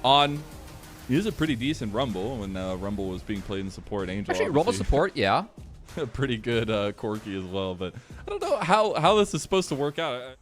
On is a pretty decent Rumble when Rumble was being played in support. Angel Actually, Rumble support, yeah. Pretty good Corki as well, but I don't know how this is supposed to work out.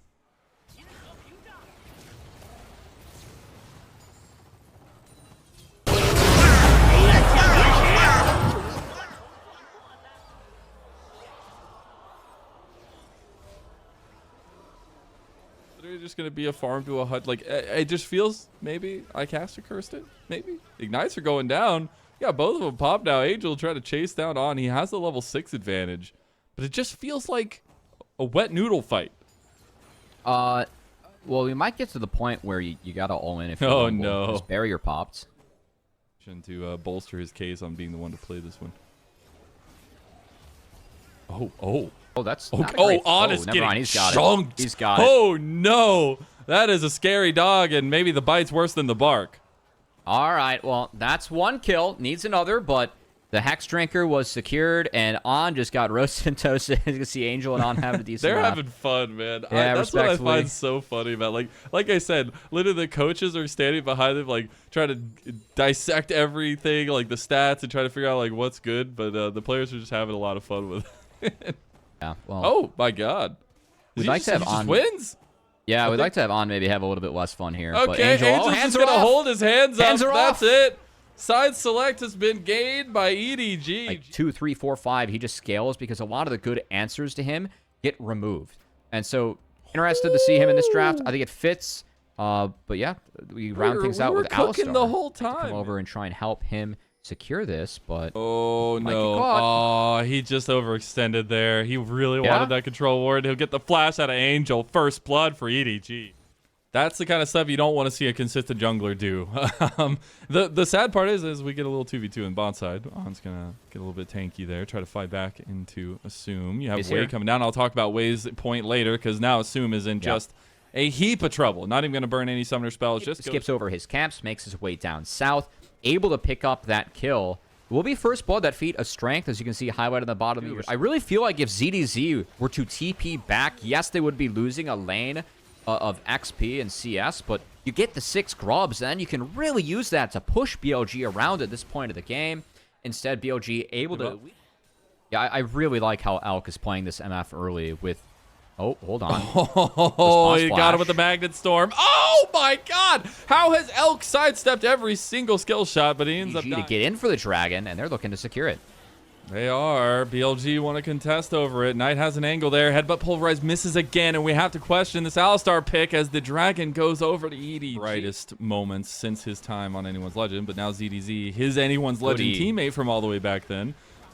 They're just gonna be a farm to a hut. Like it just feels, maybe I cast a cursed it. Maybe ignites are going down. Yeah, both of them pop now. Angel trying to chase down on. He has the level 6 advantage, but it just feels like a wet noodle fight. Well, we might get to the point where you gotta all in if you no. His barrier popped. To bolster his case on being the one to play this one. Oh, that's okay. Oh, Honest never mind. He's got chunked. it. He's got it. Oh no, that is a scary dog, and maybe the bite's worse than the bark. All right, well, that's one kill. Needs another, but the Hex Drinker was secured, and On just got roasted and toasted. You can see Angel and On having a decent They're laugh. having fun, man. Yeah, That's what I find so funny about. Like I said, literally the coaches are standing behind them, like trying to dissect everything, like the stats, and trying to figure out like what's good. But the players are just having a lot of fun with it. Yeah. Well. Oh my God. We'd like to have On wins. Yeah, we'd like to have On maybe have a little bit less fun here. Okay, but Angel, Angel's just gonna hold his hands up. Are That's off. it. Side select has been gained by EDG. Like 2, 3, 4, 5, he just scales because a lot of the good answers to him get removed. And so, interested to see him in this draft. I think it fits. But yeah, we round things out with cooking Alistar. the whole time. Come over and try and help him secure this, but oh no! Oh, he just overextended there. He really wanted that control ward. He'll get the flash out of Angel. First blood for EDG. That's the kind of stuff you don't want to see a consistent jungler do. The sad part is we get a little 2v2 in bot side. On's gonna get a little bit tanky there. Try to fight back into Assume. You have Wei coming down. I'll talk about Wei's point later because now Assume is in just a heap of trouble. Not even gonna burn any summoner spells. Just skips over his camps, makes his way down south. Able to pick up that kill. Will be first blood, that feat of strength, as you can see highlighted at the bottom. I really feel like if ZDZ were to TP back, yes, they would be losing a lane of XP and CS, but you get the 6 grubs, and then you can really use that to push BLG around at this point of the game. Instead, BLG able to... Yeah, I really like how Elk is playing this MF early with... Oh, hold on. Oh, he got him with the Magnet Storm. Oh, my God. How has Elk sidestepped every single skill shot, but he ends up dying. To get in for the Dragon, and they're looking to secure it. They are. BLG want to contest over it. Knight has an angle there. Headbutt Pulverize misses again, and we have to question this Alistar pick as the Dragon goes over to EDG. Brightest moments since his time on Anyone's Legend, but now ZDZ, his Anyone's Legend teammate from all the way back then,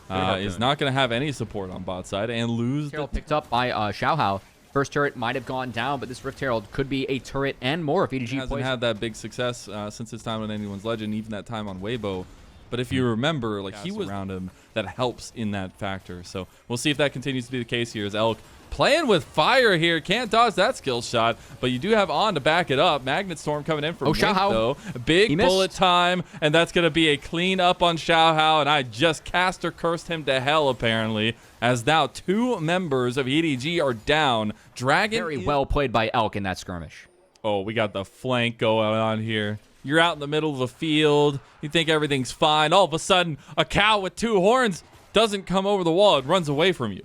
is not going to have any support on bot side and lose. Herald picked up by Xiaohao. First turret might have gone down, but this Rift Herald could be a turret and more if EDG hasn't had that big success since his time on Anyone's Legend, even that time on Weibo. But if you remember, like he was around him, that helps in that factor. So we'll see if that continues to be the case here as Elk playing with fire here. Can't dodge that skill shot, but you do have On to back it up. Magnet Storm coming in from Wink, though. Big bullet time, and that's going to be a clean up on Xiaohao, and I just caster cursed him to hell, apparently, as now 2 members of EDG are down. Dragon very well played by Elk in that skirmish. Oh, we got the flank going on here. You're out in the middle of the field. You think everything's fine. All of a sudden, a cow with 2 horns doesn't come over the wall. It runs away from you.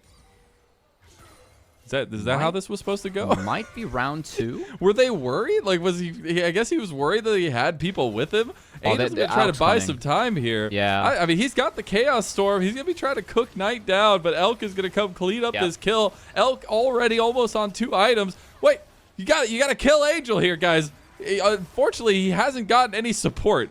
Is that how this was supposed to go? Might be round 2. Were they worried? Like, was he? I guess he was worried that he had people with him. Angel's gonna try to buy some time here. Yeah. I mean, he's got the Chaos Storm. He's gonna be trying to cook Knight down, but Elk is gonna come clean up this kill. Elk already almost on 2 items. Wait, you got to kill Angel here, guys. Unfortunately, he hasn't gotten any support.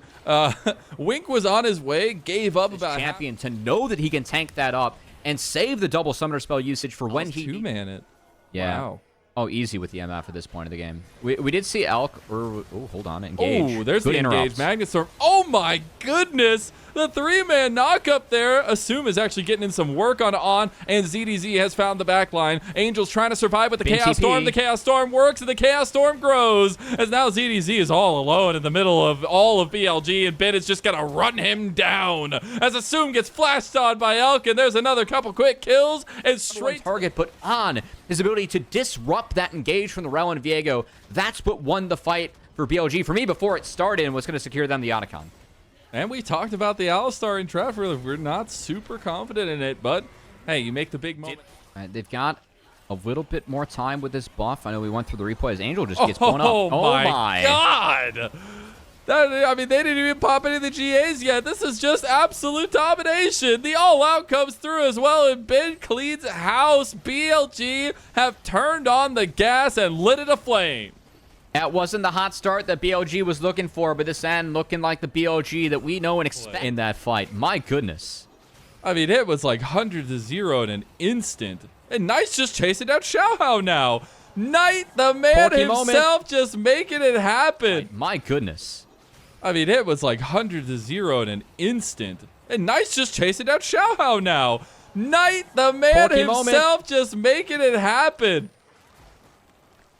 Wink was on his way, gave up about champion to know that he can tank that up and save the double summoner spell usage for when he 2-man it. Yeah. Wow. Oh, easy with the MF at this point of the game. We did see Elk. Oh, hold on, engage. Oh, there's Good the engage Magnet Storm. Oh my goodness. The 3-man knock up there. Assume is actually getting in some work on, and ZDZ has found the back line. Angel's trying to survive with the Chaos Storm. The Chaos Storm works, and the Chaos Storm grows. As now ZDZ is all alone in the middle of all of BLG, and Ben is just going to run him down. As Assume gets flashed on by Elk, and there's another couple quick kills, and straight target, but On his ability to disrupt that engage from the Rel and Viego, that's what won the fight for BLG, for me, before it started, and was going to secure them the Otacon. And we talked about the Alistar in Trevor. We're not super confident in it, but hey, you make the big moment. They've got a little bit more time with this buff. I know we went through the replays. Angel just gets blown up. Oh my God. I mean, they didn't even pop any of the GAs yet. This is just absolute domination. The all-out comes through as well, and Ben cleans house. BLG have turned on the gas and lit it aflame. That wasn't the hot start that BLG was looking for, but this end looking like the BLG that we know and expect in that fight. My goodness. I mean, it was like 100-0 in an instant. And Knight's just chasing down Xiaohao now. Knight, the man himself, just making it happen. My goodness. I mean, it was like 100-0 in an instant. And Knight's just chasing down Xiaohao now. Knight, the man himself, just making it happen.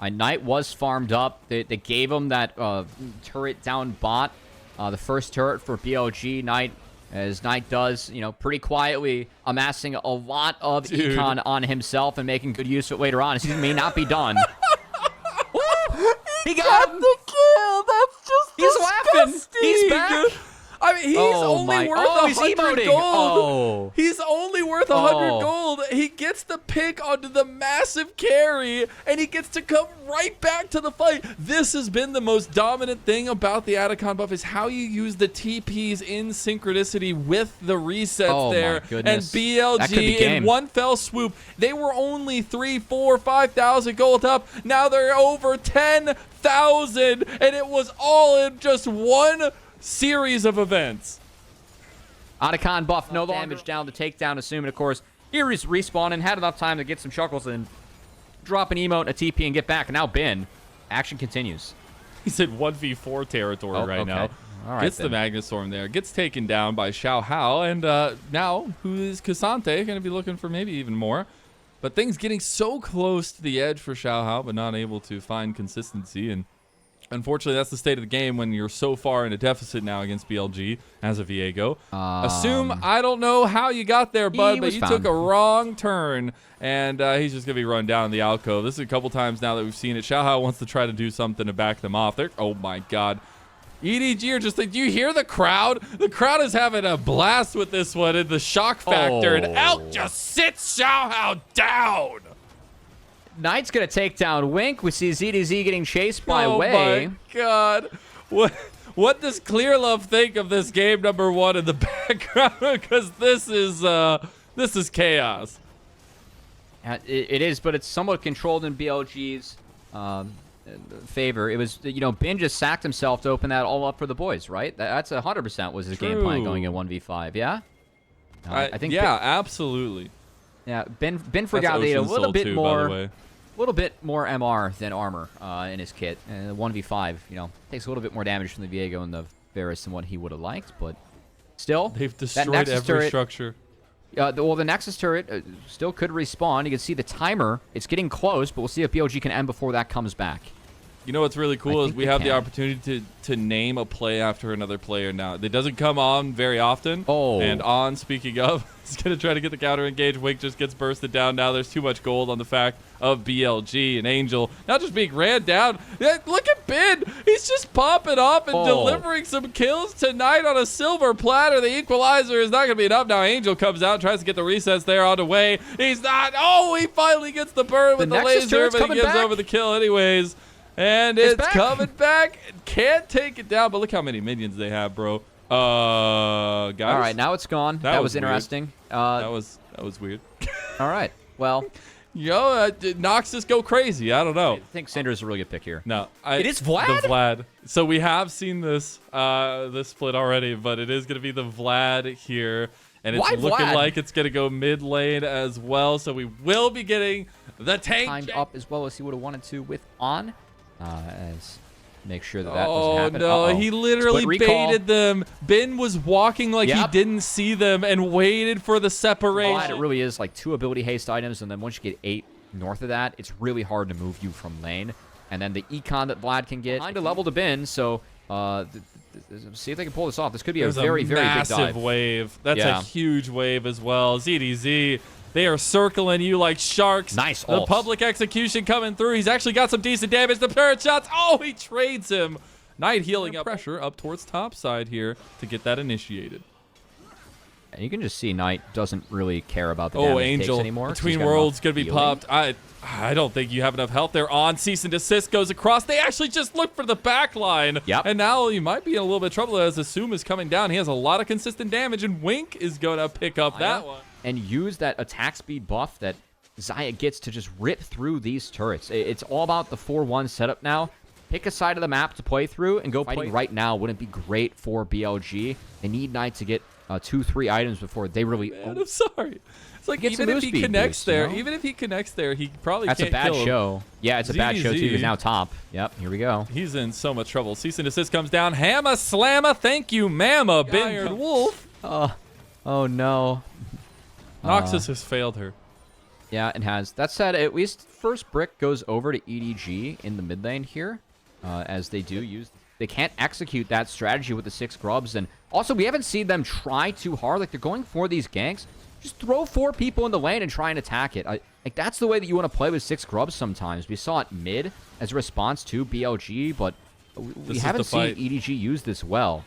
Knight was farmed up. They gave him that turret down bot. The first turret for BLG. Knight, as Knight does, you know, pretty quietly amassing a lot of econ on himself and making good use of it later on. He may not be done. He got the kill. That's just disgusting. Laughing. He's back. I mean, he's only worth 100 gold. Oh. He's only worth 100 gold. He gets the pick onto the massive carry, and he gets to come right back to the fight. This has been the most dominant thing about the Otacon buff is how you use the TPs in synchronicity with the resets there. My goodness. And BLG in one fell swoop. They were only 3, 4, 5,000 gold up. Now they're over 10,000, and it was all in just one series of events. Otacon buff, no damage down the takedown, assuming, of course, here he's respawning, had enough time to get some chuckles and drop an emote, a TP, and get back. And now Ben, action continues. He's in 1v4 territory right now. All right, gets the Magnustorm there, gets taken down by Xiaohao, and now who is Kazante going to be looking for maybe even more. But things getting so close to the edge for Xiaohao, but not able to find consistency. And unfortunately, that's the state of the game when you're so far in a deficit now against BLG as a Viego. Assume I don't know how you got there, bud, but you took a wrong turn, and he's just going to be run down in the alcove. This is a couple times now that we've seen it. Xiaohao wants to try to do something to back them off. Oh, my God. EDG are just like, do you hear the crowd? The crowd is having a blast with this one and the shock factor, and Elk just sits Xiaohao down. Knight's going to take down Wink. We see ZDZ getting chased by Wei. Oh, my God. What does Clear Love think of this game number 1 in the background? Because this is chaos. It is, but it's somewhat controlled in BLG's favor. It was, you know, Ben just sacked himself to open that all up for the boys, right? That's 100% was his game plan going in 1v5, yeah? I think yeah, absolutely. Yeah, Ben forgot they had a little bit more MR than armor in his kit. And 1v5, you know, takes a little bit more damage from the Viego and the Varus than what he would have liked, but still, they've destroyed every structure. Well, the Nexus turret still could respawn. You can see the timer. It's getting close, but we'll see if BLG can end before that comes back. You know what's really cool is we have the opportunity to name a play after another player now. It doesn't come on very often. And on, speaking of, he's going to try to get the counter engage. Wink just gets bursted down. Now there's too much gold on the fact of BLG and Angel not just being ran down. Look at Ben. He's just popping off and delivering some kills tonight on a silver platter. The equalizer is not going to be enough. Now Angel comes out, tries to get the resets there on the way. He's not. Oh, he finally gets the burn with the laser, but he gives over the kill anyways. And it's coming back. Can't take it down, but look how many minions they have, bro. Guys. All right, now it's gone. That was interesting. That was weird. All right. Well, yo, Noxus go crazy. I don't know. I think Cinder's a really good pick here. No, it is Vlad. The Vlad. So we have seen this this split already, but it is going to be the Vlad here, and it's looking like it's going to go mid lane as well. So we will be getting the tank timed up as well as he would have wanted to with on. As make sure that doesn't happen. Oh, no, he literally baited them. Ben was walking like he didn't see them and waited for the separation. It really is like 2 ability haste items, and then once you get 8 north of that, it's really hard to move you from lane. And then the econ that Vlad can get kind of level to Ben, so see if they can pull this off. This could be a very, very big dive. Massive wave. That's a huge wave as well. ZDZ They are circling you like sharks. Nice The ult. public execution coming through. He's actually got some decent damage. The turret shots. Oh, he trades him. Knight healing up. Pressure up towards top side here to get that initiated. And you can just see Knight doesn't really care about the damage he takes Angel anymore. between worlds gonna be popped. I don't think you have enough health there. On cease and desist goes across. They actually just look for the back line. Yep. And now you might be in a little bit of trouble as Assume is coming down. He has a lot of consistent damage, and Wink is gonna pick up that one and use that attack speed buff that Xayah gets to just rip through these turrets. It's all about the 4-1 setup now. Pick a side of the map to play through and go fighting right now. Wouldn't it be great for BLG? They need Knight to get 2-3 items before they really. Man, I'm sorry. It's like Get even if he connects boost, there, you know? even if he connects there, he probably That's can't a bad kill him. show. Yeah, it's a bad show too. He's now top. Yep, here we go. He's in so much trouble. Cease and desist comes down. Hamma slamma. Thank you, Mama. Iron Wolf. Oh no. Noxus has failed her. Yeah, it has. That said, at least first brick goes over to EDG in the mid lane here, as they do use. They can't execute that strategy with the 6 grubs, and also we haven't seen them try too hard. Like they're going for these ganks. Just throw 4 people in the lane and try and attack it. Like that's the way that you want to play with 6 grubs sometimes. We saw it mid as a response to BLG, but we haven't seen EDG use this well.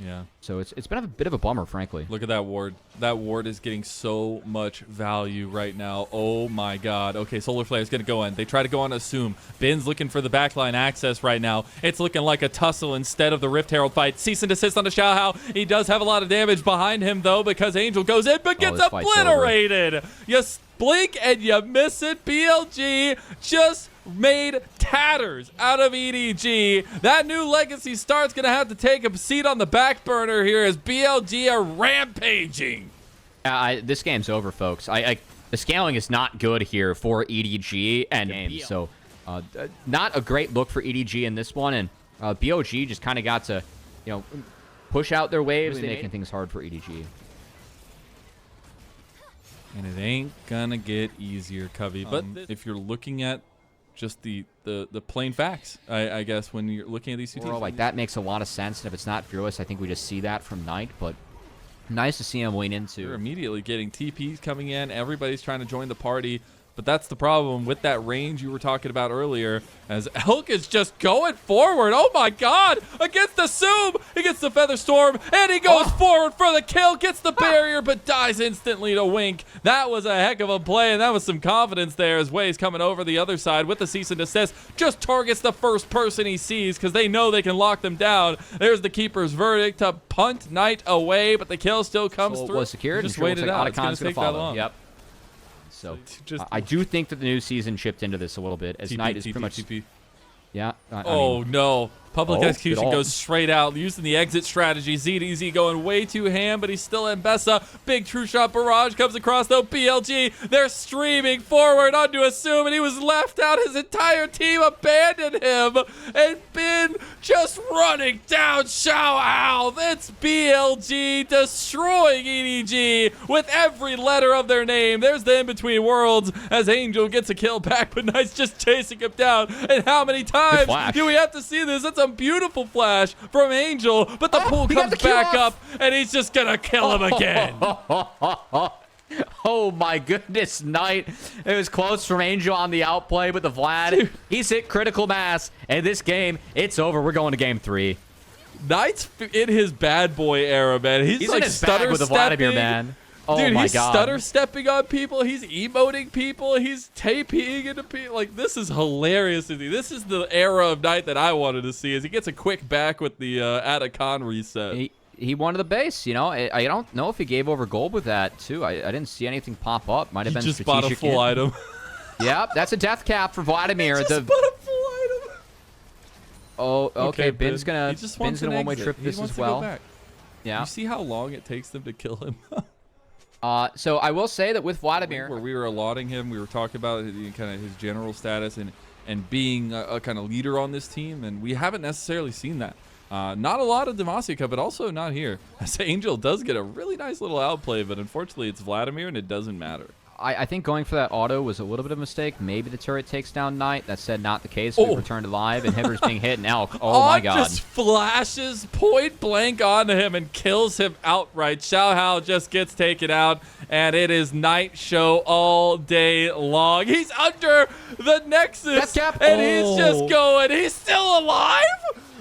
Yeah. So it's been a bit of a bummer, frankly. Look at that ward. That ward is getting so much value right now. Oh my god. Okay, Solar Flare is going to go in. They try to go on Assume. Ben's looking for the backline access right now. It's looking like a tussle instead of the Rift Herald fight. Cease and desist on the Xiaohao. He does have a lot of damage behind him though because Angel goes in but gets obliterated. You blink and you miss it. BLG just made tatters out of EDG. That new legacy start's gonna have to take a seat on the back burner here as BLG are rampaging. This game's over, folks. The scaling is not good here for EDG and games, so not a great look for EDG in this one. And BLG just kind of got to, push out their waves, really making things hard for EDG. And it ain't gonna get easier, Covey. But if you're looking at just the plain facts, I guess, when you're looking at these two teams. Like, that makes a lot of sense. And if it's not Fearless, I think we just see that from Knight. But nice to see him lean into. You're immediately getting TPs coming in. Everybody's trying to join the party. But that's the problem with that range you were talking about earlier, as Elk is just going forward. Oh my god! Against the Assume! He gets the Feather Storm, and he goes forward for the kill, gets the barrier, but dies instantly to Wink. That was a heck of a play, and that was some confidence there as Way's coming over the other side with the cease and desist. Just targets the first person he sees, because they know they can lock them down. There's the Keeper's verdict to punt Knight away, but the kill still comes through. Was secured. Just wait it out. It's going to take that long. Yep. So I do think that the new season chipped into this a little bit, as Knight is pretty much. Yeah. No. Public execution goes straight out, using the exit strategy. ZDZ going way too ham, but he's still in Bessa. Big true shot barrage comes across, though. BLG, they're streaming forward onto Assume, and he was left out. His entire team abandoned him, and Ben just running down Xiaohao. It's BLG destroying EDG with every letter of their name. There's the in-between worlds as Angel gets a kill back, but Knight's just chasing him down. And how many times do we have to see this? That's a beautiful flash from Angel, but the pool comes back up, and he's just gonna kill him again. Oh my goodness, Knight. It was close from Angel on the outplay, but the Vlad, he's hit critical mass, and this game, it's over. We're going to game 3. Knight's in his bad boy era, man. He's like in his bag with the Vladimir, man. Oh dude, my he's God. stutter stepping on people. He's emoting people. He's taping into people. Like, this is hilarious to see. This is the era of Knight that I wanted to see. As he gets a quick back with the Atacon reset. He wanted the base, I don't know if he gave over gold with that too. I didn't see anything pop up. Might have been just strategic. Bought a full item. Yep, that's a death cap for Vladimir. He just bought a full item. Oh, okay. Ben's gonna one-way trip this as well. Yeah. You see how long it takes them to kill him? So I will say that with Vladimir, where we were allotting him, we were talking about kind of his general status and being a kind of leader on this team, and we haven't necessarily seen that. Not a lot of Demacia, but also not here. As Angel does get a really nice little outplay, but unfortunately it's Vladimir, and it doesn't matter. I think going for that auto was a little bit of a mistake. Maybe the turret takes down Knight. That said, not the case. We returned alive. Inhibitor's being hit, and Elk. Oh, my God. Just flashes point blank onto him and kills him outright. Xiaohao just gets taken out, and it is Knight show all day long. He's under the Nexus, and he's just going. He's still alive?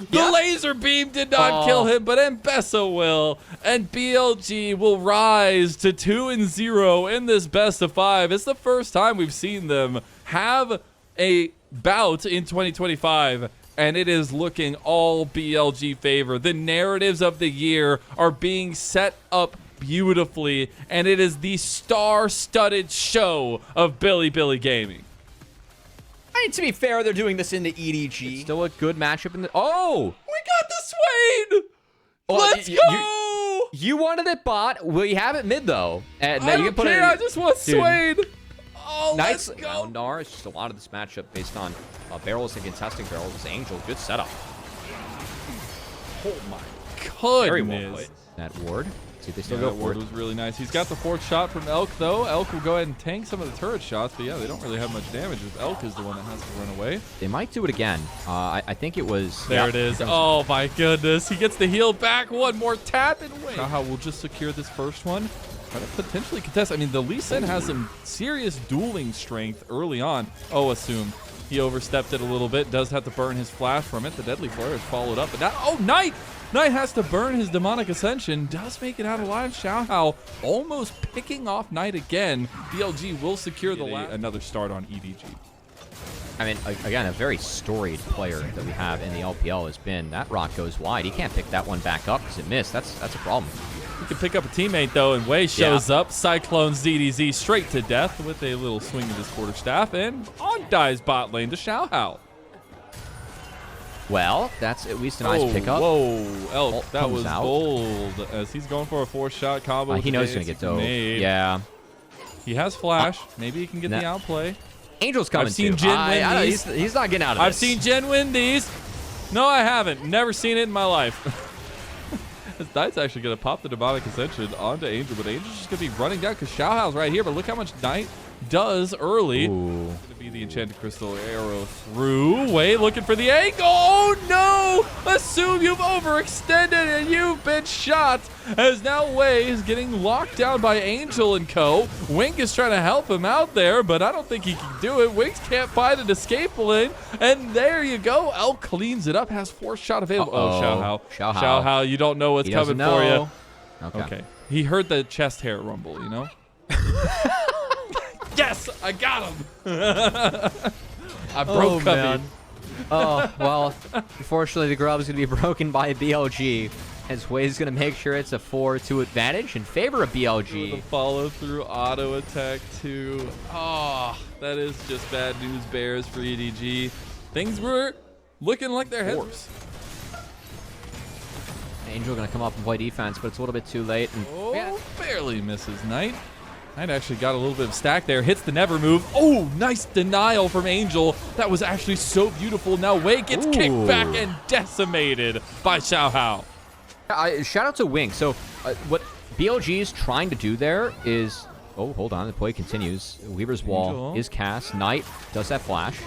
The laser beam did not kill him, but Mbesso will. And BLG will rise to 2-0 in this best of 5. It's the first time we've seen them have a bout in 2025, and it is looking all BLG favor. The narratives of the year are being set up beautifully, and it is the star-studded show of Bilibili Gaming. I mean, to be fair, they're doing this in the EDG. It's still a good matchup in the... Oh! We got the Swain! Let's go! You wanted it bot. We have it mid, though. I don't care. I just want Swain. Oh, let's go. Nar, it's just a lot of this matchup based on barrels and contesting barrels. This Angel, good setup. Oh, my goodness. Very well played. That ward. See if they still go for ward it. Was really nice. He's got the 4th shot from Elk, though. Elk will go ahead and tank some of the turret shots, but yeah, they don't really have much damage if Elk is the one that has to run away. They might do it again. I think it was... There it is. Oh, my goodness. He gets the heal back. One more tap and wait. Xiaohao will just secure this first one. Try to potentially contest. I mean, the Lee Sin has some serious dueling strength early on. Oh, assume. He overstepped it a little bit. Does have to burn his flash from it. The Deadly Flare is followed up. But now, oh, Knight! Knight has to burn his Demonic Ascension. Does make it out alive. Xiaohao almost picking off Knight again. BLG will secure the another start on EDG. I mean, again, a very storied player that we have in the LPL has been that rock goes wide. He can't pick that one back up because it missed. That's a problem. He can pick up a teammate, though, and Wei shows up. Cyclone ZDZ straight to death with a little swing of his quarterstaff, and on dies bot lane to Xiaohao. Well, that's at least a nice pickup. Whoa, Elk, that was bold as he's going for a 4-shot combo. He knows he's going to get dove. Yeah. He has flash. Maybe he can get the outplay. Angel's coming I've seen Jin win these. He's not getting out of this. I've seen Jin win these. No, I haven't. Never seen it in my life. This Knight's actually going to pop the Demonic Ascension onto Angel, but Angel's just going to be running down because Xiaohao's right here, but look how much Knight does early. Going to be the Enchanted Crystal arrow through. Wei looking for the angle. Oh, no! Assume you've overextended and you've been shot. As now Wei is getting locked down by Angel and co. Wink is trying to help him out there, but I don't think he can do it. Winks can't find an escape lane. And there you go. Elk cleans it up, has 4th shot available. Oh, Xiaohao, you don't know what's coming for you. Okay. He heard the chest hair rumble, you know? Yes, I got him. I broke him. Oh, well, unfortunately, the grub is going to be broken by BLG. As Wei's going to make sure it's a 4-2 advantage in favor of BLG. The follow through auto attack too. Oh, that is just bad news bears for EDG. Things were looking like their heads. Angel going to come up and play defense, but it's a little bit too late. And barely misses Knight. Knight actually got a little bit of stack there. Hits the never move. Oh, nice denial from Angel. That was actually so beautiful. Now Wei gets kicked back and decimated by Xiaohao. Shout out to Wing. So what BLG is trying to do there is... Oh, hold on. The play continues. Weaver's Wall is cast. Knight does that flash.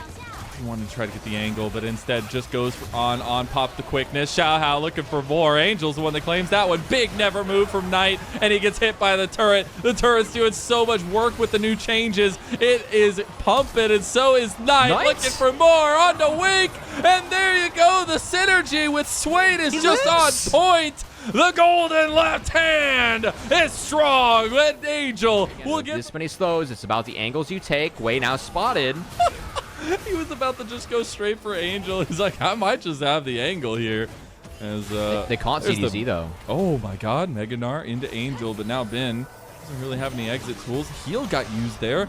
He wanted to try to get the angle, but instead just goes on pop the quickness. Xiaohao looking for more. Angel's the one that claims that one. Big never move from Knight, and he gets hit by the turret. The turret's doing so much work with the new changes. It is pumping, and so is Knight. Looking for more onto Wink, and there you go. The synergy with Swain is just on point. The golden left hand is strong. And Angel will get this many slows. It's about the angles you take. Wei now spotted. He was about to just go straight for Angel. He's like, I might just have the angle here. As they caught CDZ though. Oh my God, Meganar into Angel, but now Ben doesn't really have any exit tools. Heal got used there.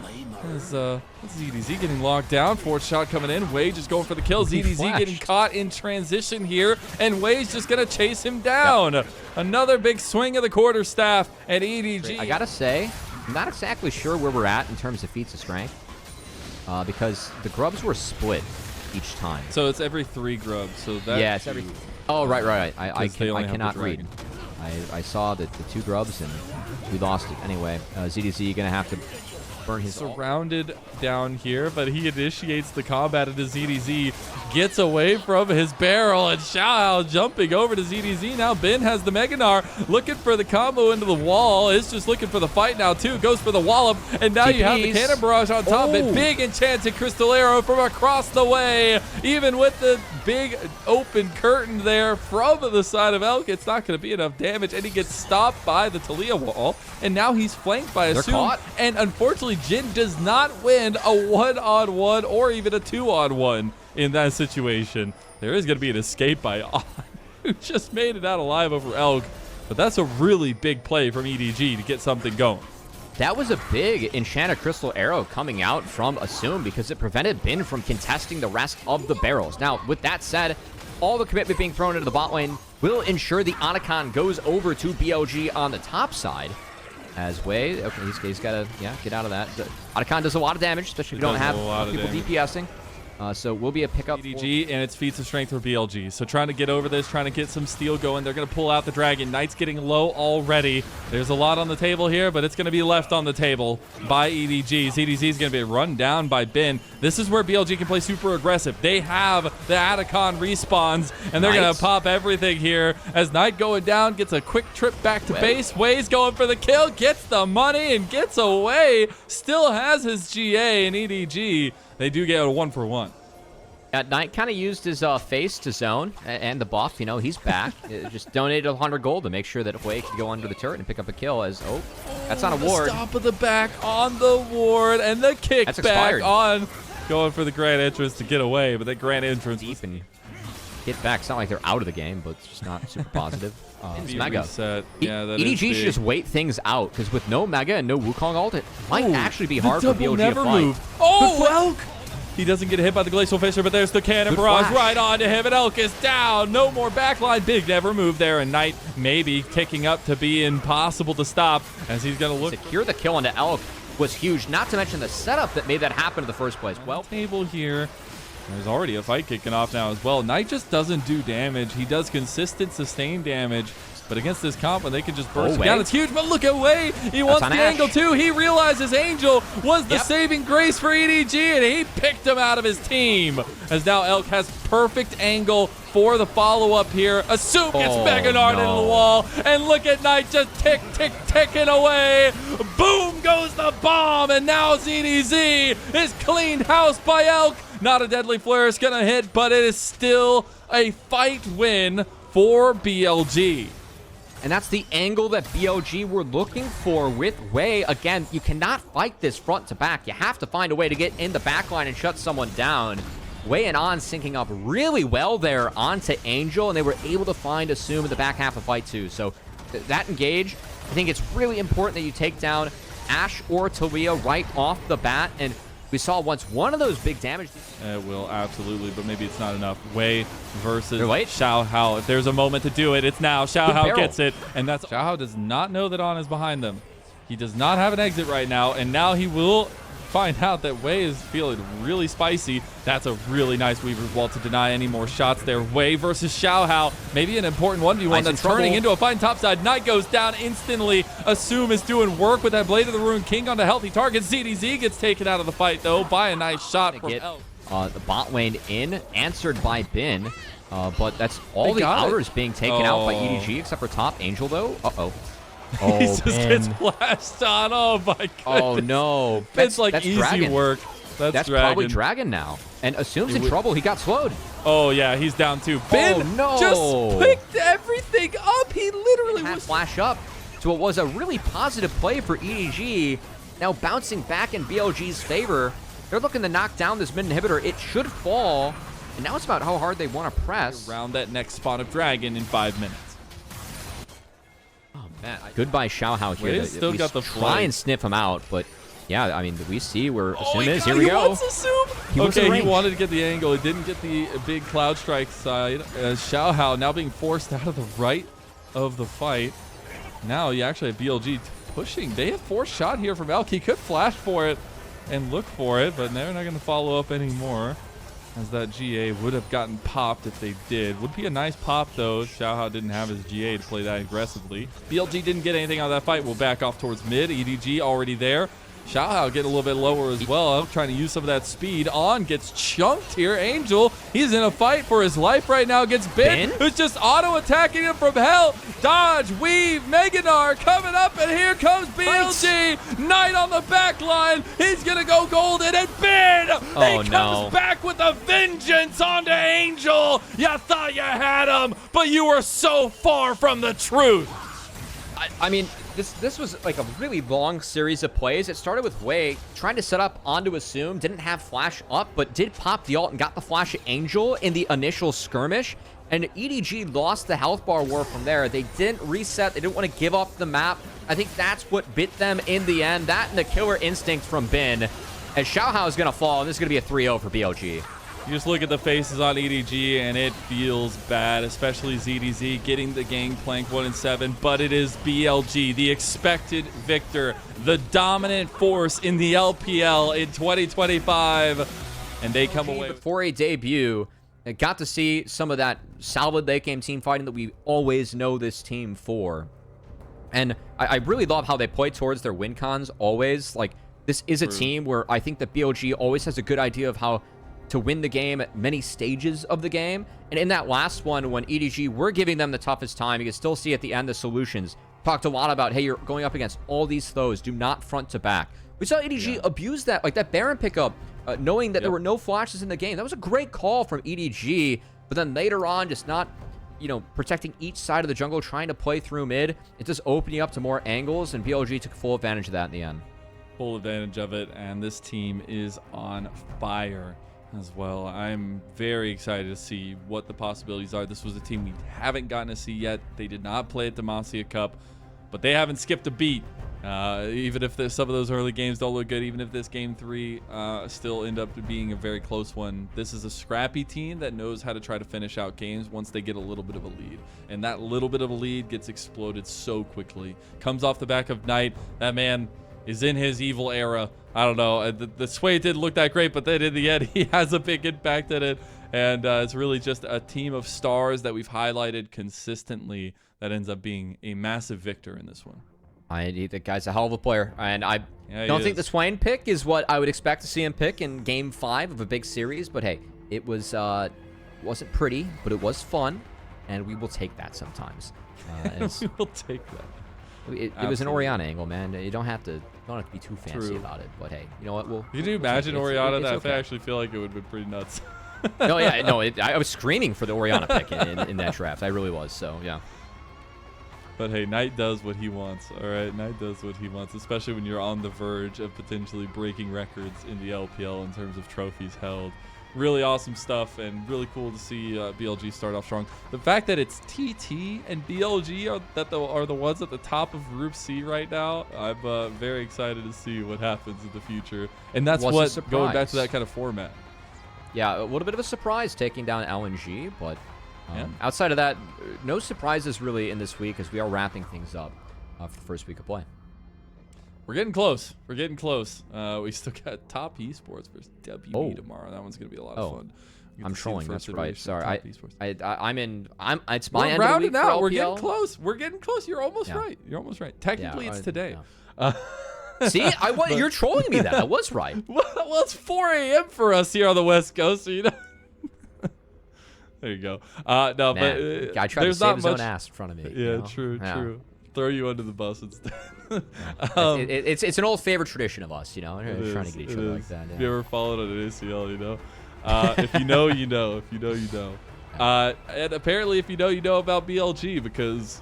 As ZDZ getting locked down. 4th shot coming in. Wei just going for the kill. ZDZ getting caught in transition here, and Wei's just gonna chase him down. Yep. Another big swing of the quarterstaff at EDG. I gotta say, I'm not exactly sure where we're at in terms of feats of strength. Because the grubs were split each time. So it's every 3 grubs. So that it's every. Oh, right. I cannot read. I saw that the 2 grubs and we lost it anyway. ZDZ gonna have to burn his surrounded down here, but he initiates the combat into ZDZ, gets away from his barrel, and Xiaohao jumping over to ZDZ. Now Ben has the Meganar, looking for the combo into the wall, is just looking for the fight now too, goes for the wallop, and now you have the Cannon Barrage on top of it. Big enchanted Crystal Arrow from across the way, even with the big open curtain there from the side of Elk, it's not going to be enough damage, and he gets stopped by the Talia wall, and now he's flanked by a Zoom, and unfortunately Jin does not win a 1-on-1 or even a 2-on-1 in that situation. There is going to be an escape by On, who just made it out alive over Elk, but that's a really big play from EDG to get something going. That was a big Enchanted Crystal Arrow coming out from Assume because it prevented Bin from contesting the rest of the barrels. Now, with that said, all the commitment being thrown into the bot lane will ensure the Anakan goes over to BLG on the top side. As Wei, okay, he's got to, get out of that. The Anakan does a lot of damage, especially if you don't have people DPSing. So will be a pickup. EDG and its feats of strength for BLG. So trying to get over this, trying to get some steal going. They're going to pull out the dragon. Knight's getting low already. There's a lot on the table here, but it's going to be left on the table by EDG. ZDZ is going to be run down by Ben. This is where BLG can play super aggressive. They have the Atacon respawns, and they're going to pop everything here as Knight going down, gets a quick trip back to base. Wei's going for the kill, gets the money, and gets away. Still has his GA, and EDG, they do get a 1-for-1. Knight kind of used his face to zone and the buff. You know, he's back. Just donated 100 gold to make sure that Wei could go under the turret and pick up a kill as, that's on a ward. Stop of the back on the ward and the kickback on. Going for the grand entrance to get away, but that grand entrance deep and get back. It's not like they're out of the game, but it's just not super positive. It's Mega. EDG should just wait things out, because with no Mega and no Wukong ult, it might actually be hard for BLG to fight. Elk! He doesn't get hit by the Glacial Fissure, but there's the Cannon Barrage right onto him, and Elk is down. No more backline. Big never move there, and Knight maybe kicking up to be impossible to stop as he's going to look. Secure the kill into Elk was huge, not to mention the setup that made that happen in the first place. Well, table here. There's already a fight kicking off now as well. Knight just doesn't do damage. He does consistent sustained damage. But against this comp, when they can just burst down, it's huge. But look at Wei. He wants the angle too. He realizes Angel was the saving grace for EDG, and he picked him out of his team. As now Elk has perfect angle for the follow-up here. Assume gets Meganard into the wall. And look at Knight just ticking away. Boom goes the bomb. And now ZDZ is cleaned house by Elk. Not a deadly flare is going to hit, but it is still a fight win for BLG. And that's the angle that BLG were looking for with Wei. Again, you cannot fight this front to back. You have to find a way to get in the backline and shut someone down. Wei and On syncing up really well there onto Angel, and they were able to find Assume in the back half of fight 2. So that engage, I think it's really important that you take down Ashe or Talia right off the bat. And we saw once one of those big damage. It will, absolutely, but maybe it's not enough. Wei versus Xiaohao. If there's a moment to do it, it's now. Xiaohao gets it, and that's Xiaohao does not know that On is behind them. He does not have an exit right now, and now he will find out that Wei is feeling really spicy. That's a really nice Weaver's Wall to deny any more shots there. Wei versus Xiaohao. Maybe an important 1v1 that's turning into a fight topside. Knight goes down instantly. Assume is doing work with that Blade of the Rune King onto healthy targets. ZDZ gets taken out of the fight, though, by a nice shot from Elk. The bot lane in, answered by Bin. But that's all the outers being taken out by EDG, except for top. Angel, though. He just gets flashed on. Oh, my goodness. Oh, no. That's like easy Dragon. work. That's Dragon. Probably Dragon now. And Assume's in trouble. He got slowed. Oh, yeah. He's down, too. Ben just picked everything up. He literally was flash up. So it was a really positive play for EDG. Now bouncing back in BLG's favor. They're looking to knock down this mid inhibitor. It should fall. And now it's about how hard they want to press. Around that next spawn of Dragon in 5 minutes. Goodbye Xiaohao here. Still got the try and sniff him out, but yeah, I mean, we see where Assume is. Here we go. He wanted to get the angle. He didn't get the big Cloud Strike side. Xiaohao now being forced out of the right of the fight. Now you actually have BLG pushing. They have forced shot here from Elk. He could flash for it and look for it, but they're not going to follow up anymore. As that GA would have gotten popped if they did. Would be a nice pop, though. Xiaohao didn't have his GA to play that aggressively. BLG didn't get anything out of that fight. We'll back off towards mid. EDG already there. Xiaohao getting a little bit lower as well, trying to use some of that speed. On gets chunked here. Angel, he's in a fight for his life right now against Ben, who's just auto-attacking him from hell. Dodge, weave, Meganar coming up, and here comes BLG. Knight on the back line. He's going to go golden, and Ben, he comes back with a vengeance onto Angel. You thought you had him, but you were so far from the truth. I mean, this was like a really long series of plays. It started with Wei trying to set up onto Assume, didn't have flash up, but did pop the ult and got the flash at Angel in the initial skirmish. And EDG lost the health bar war from there. They didn't reset. They didn't want to give up the map. I think that's what bit them in the end. That and the killer instinct from Bin. As Xiaohao is going to fall, and this is going to be a 3-0 for BLG. You just look at the faces on EDG, and it feels bad, especially ZDZ getting the gangplank 1-7, but it is BLG, the expected victor, the dominant force in the LPL in 2025, and they come away for a debut. I got to see some of that solid late game team fighting that we always know this team for, and I really love how they play towards their win cons always. Like, this is a team where I think that BLG always has a good idea of how to win the game at many stages of the game. And in that last one, when EDG were giving them the toughest time, you can still see at the end the solutions. Talked a lot about, hey, you're going up against all these throws. Do not front to back. We saw EDG abuse that, like that Baron pickup, knowing that there were no flashes in the game. That was a great call from EDG. But then later on, just not, you know, protecting each side of the jungle, trying to play through mid. It just opened you up to more angles, and BLG took full advantage of that in the end. Full advantage of it, and this team is on fire as well. I'm very excited to see what the possibilities are. This was a team we haven't gotten to see yet. They did not play at the Demacia Cup, but they haven't skipped a beat. Even if some of those early games don't look good, even if this game 3 still end up being a very close one, this is a scrappy team that knows how to try to finish out games once they get a little bit of a lead. And that little bit of a lead gets exploded so quickly. Comes off the back of Knight. That man is in his evil era. I don't know. The sway didn't look that great, but then in the end, he has a big impact in it. And it's really just a team of stars that we've highlighted consistently that ends up being a massive victor in this one. The guy's a hell of a player. And I don't think the Swain pick is what I would expect to see him pick in Game 5 of a big series. But hey, it wasn't pretty, but it was fun. And we will take that sometimes. We will take that. It was an Orianna angle, man. You don't have to be too fancy about it. But hey, you know what? Can you imagine Orianna? I actually feel like it would have been pretty nuts. No, yeah, no. I was screaming for the Orianna pick in that draft. I really was. So yeah. But hey, Knight does what he wants. All right, Knight does what he wants, especially when you're on the verge of potentially breaking records in the LPL in terms of trophies held. Really awesome stuff, and really cool to see BLG start off strong. The fact that it's TT and BLG are the ones at the top of Group C right now, I'm very excited to see what happens in the future. And that's what, going back to that kind of format. Yeah, a little bit of a surprise taking down LNG, but outside of that, no surprises really in this week as we are wrapping things up for the first week of play. We're getting close. We're getting close. We still got Top Esports versus WE tomorrow. That one's gonna be a lot of fun. I'm trolling. That's right. Sorry. I'm in. It's We're my end of the week rounding out. for We're getting close. We're getting close. You're almost right. You're almost right. Technically, it's today. See, you're trolling me. I was right. Well, it's 4 a.m. for us here on the West Coast, so you know. There you go. No, man, but I tried to save his own ass in front of me. Yeah, true. Throw you under the bus instead. It's an old favorite tradition of us, you know. We're trying to get each other like that. If you ever followed on an ACL, you know. If you know, you know. If you know, you know. And apparently, if you know about BLG, because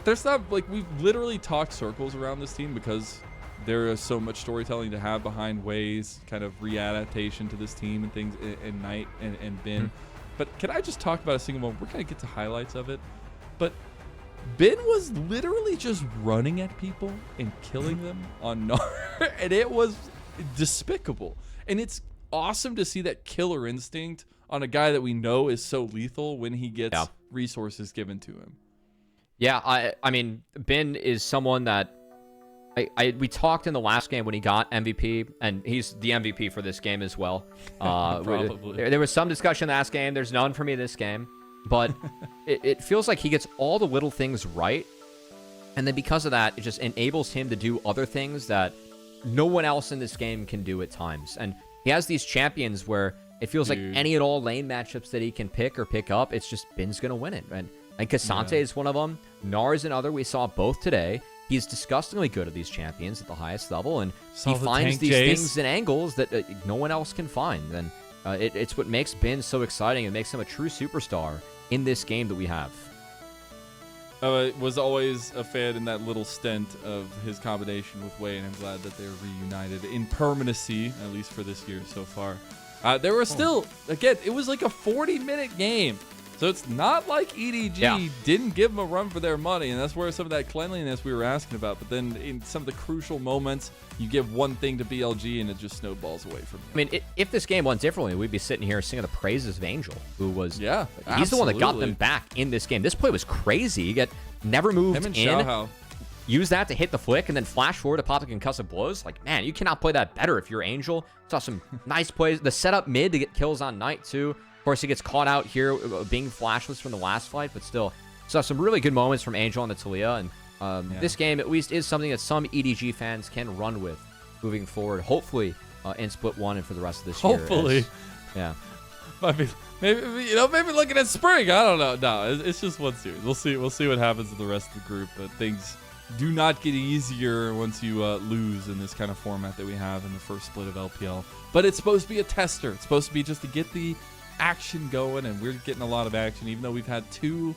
there's not, like, we've literally talked circles around this team because there is so much storytelling to have behind Wei's kind of readaptation to this team and things, and Knight and Bin. But can I just talk about a single moment? We're going to get to highlights of it. But Ben was literally just running at people and killing them on Gnar, and it was despicable. And it's awesome to see that killer instinct on a guy that we know is so lethal when he gets resources given to him. Yeah, I mean, Ben is someone that we talked in the last game when he got MVP, and he's the MVP for this game as well. Probably. There was some discussion last game. There's none for me this game. But it feels like he gets all the little things right. And then because of that, it just enables him to do other things that no one else in this game can do at times. And he has these champions where it feels like any and all lane matchups that he can pick or pick up, it's just Bin's going to win it. And Cassante is one of them. Nar is another. We saw both today. He's disgustingly good at these champions at the highest level, and he finds these things and angles that no one else can find. And it's what makes Bin so exciting and makes him a true superstar in this game that we have. Was always a fan in that little stint of his combination with Wei, and I'm glad that they're reunited in permanency, at least for this year so far. There were still, again, it was like a 40-minute game. So it's not like EDG didn't give them a run for their money, and that's where some of that cleanliness we were asking about. But then in some of the crucial moments, you give one thing to BLG, and it just snowballs away from them. I mean, if this game went differently, we'd be sitting here singing the praises of Angel, who was he's the one that got them back in this game. This play was crazy. He never moved Him and in. Xiaohao. Use that to hit the flick and then flash forward to pop the concussive blows. Like, man, you cannot play that better if you're Angel. Saw some nice plays. The setup mid to get kills on Knight, too. Of course, he gets caught out here being flashless from the last fight, but still saw some really good moments from Angel on the Talia. And this game, at least, is something that some EDG fans can run with moving forward, hopefully, in Split 1 and for the rest of this year. Hopefully. Maybe looking at spring. I don't know. No, it's just one series. We'll see what happens with the rest of the group, but things do not get easier once you lose in this kind of format that we have in the first split of LPL. But it's supposed to be a tester. It's supposed to be just to get the action going, and we're getting a lot of action, even though we've had 2